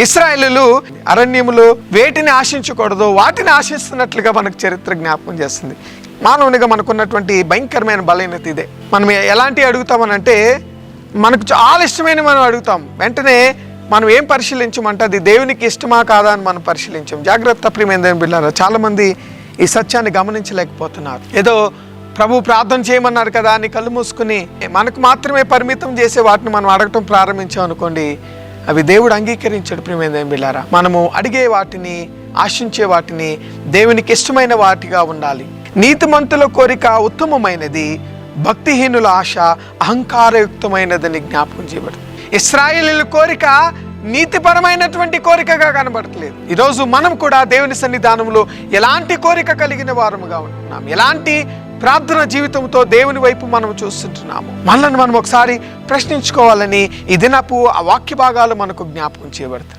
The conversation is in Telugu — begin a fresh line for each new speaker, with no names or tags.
ఇశ్రాయేలీయులు అరణ్యములో వేటిని ఆశించకూడదు వాటిని ఆశిస్తున్నట్లుగా మనకు చరిత్ర జ్ఞాపకం చేస్తుంది. మానవునిగా మనకున్నటువంటి భయంకరమైన బలహీనత ఇదే. మనం ఎలాంటి అడుగుతామనంటే మనకు చాలా ఇష్టమైన మనం అడుగుతాం, వెంటనే మనం ఏం పరిశీలించమంటే అది దేవునికి ఇష్టమా కాదా అని మనం పరిశీలించాం. జాగ్రత్త ప్రియమైన బిడ్డలారా, చాలామంది ఈ సత్యాన్ని గమనించలేకపోతున్నారు. ఏదో ప్రభు ప్రార్థన చేయమన్నారు కదా అని కళ్ళు మూసుకుని మనకు మాత్రమే పరిమితం చేసే వాటిని మనం అడగటం ప్రారంభించాం అనుకోండి, అవి దేవుడు అంగీకరించాడు. ప్రియమైన బిడ్డలారా, మనము అడిగే వాటిని, ఆశించే వాటిని దేవునికి ఇష్టమైన వాటిగా ఉండాలి. నీతిమంతుల కోరిక ఉత్తమమైనది, భక్తిహీనుల ఆశ అహంకారయుక్తమైనదని జ్ఞాపకం చేయబడింది. ఇశ్రాయేలీయుల కోరిక నీతిపరమైనటువంటి కోరికగా కనబడట్లేదు. ఈరోజు మనం కూడా దేవుని సన్నిధానంలో ఎలాంటి కోరిక కలిగిన వారముగా ఉంటున్నాం, ఎలాంటి ప్రార్థన జీవితంతో దేవుని వైపు మనం చూస్తుంటున్నాము, మనల్ని మనం ఒకసారి ప్రశ్నించుకోవాలని ఈ దినపు ఆ వాక్య భాగాలు మనకు జ్ఞాపకం చేయబడతాయి.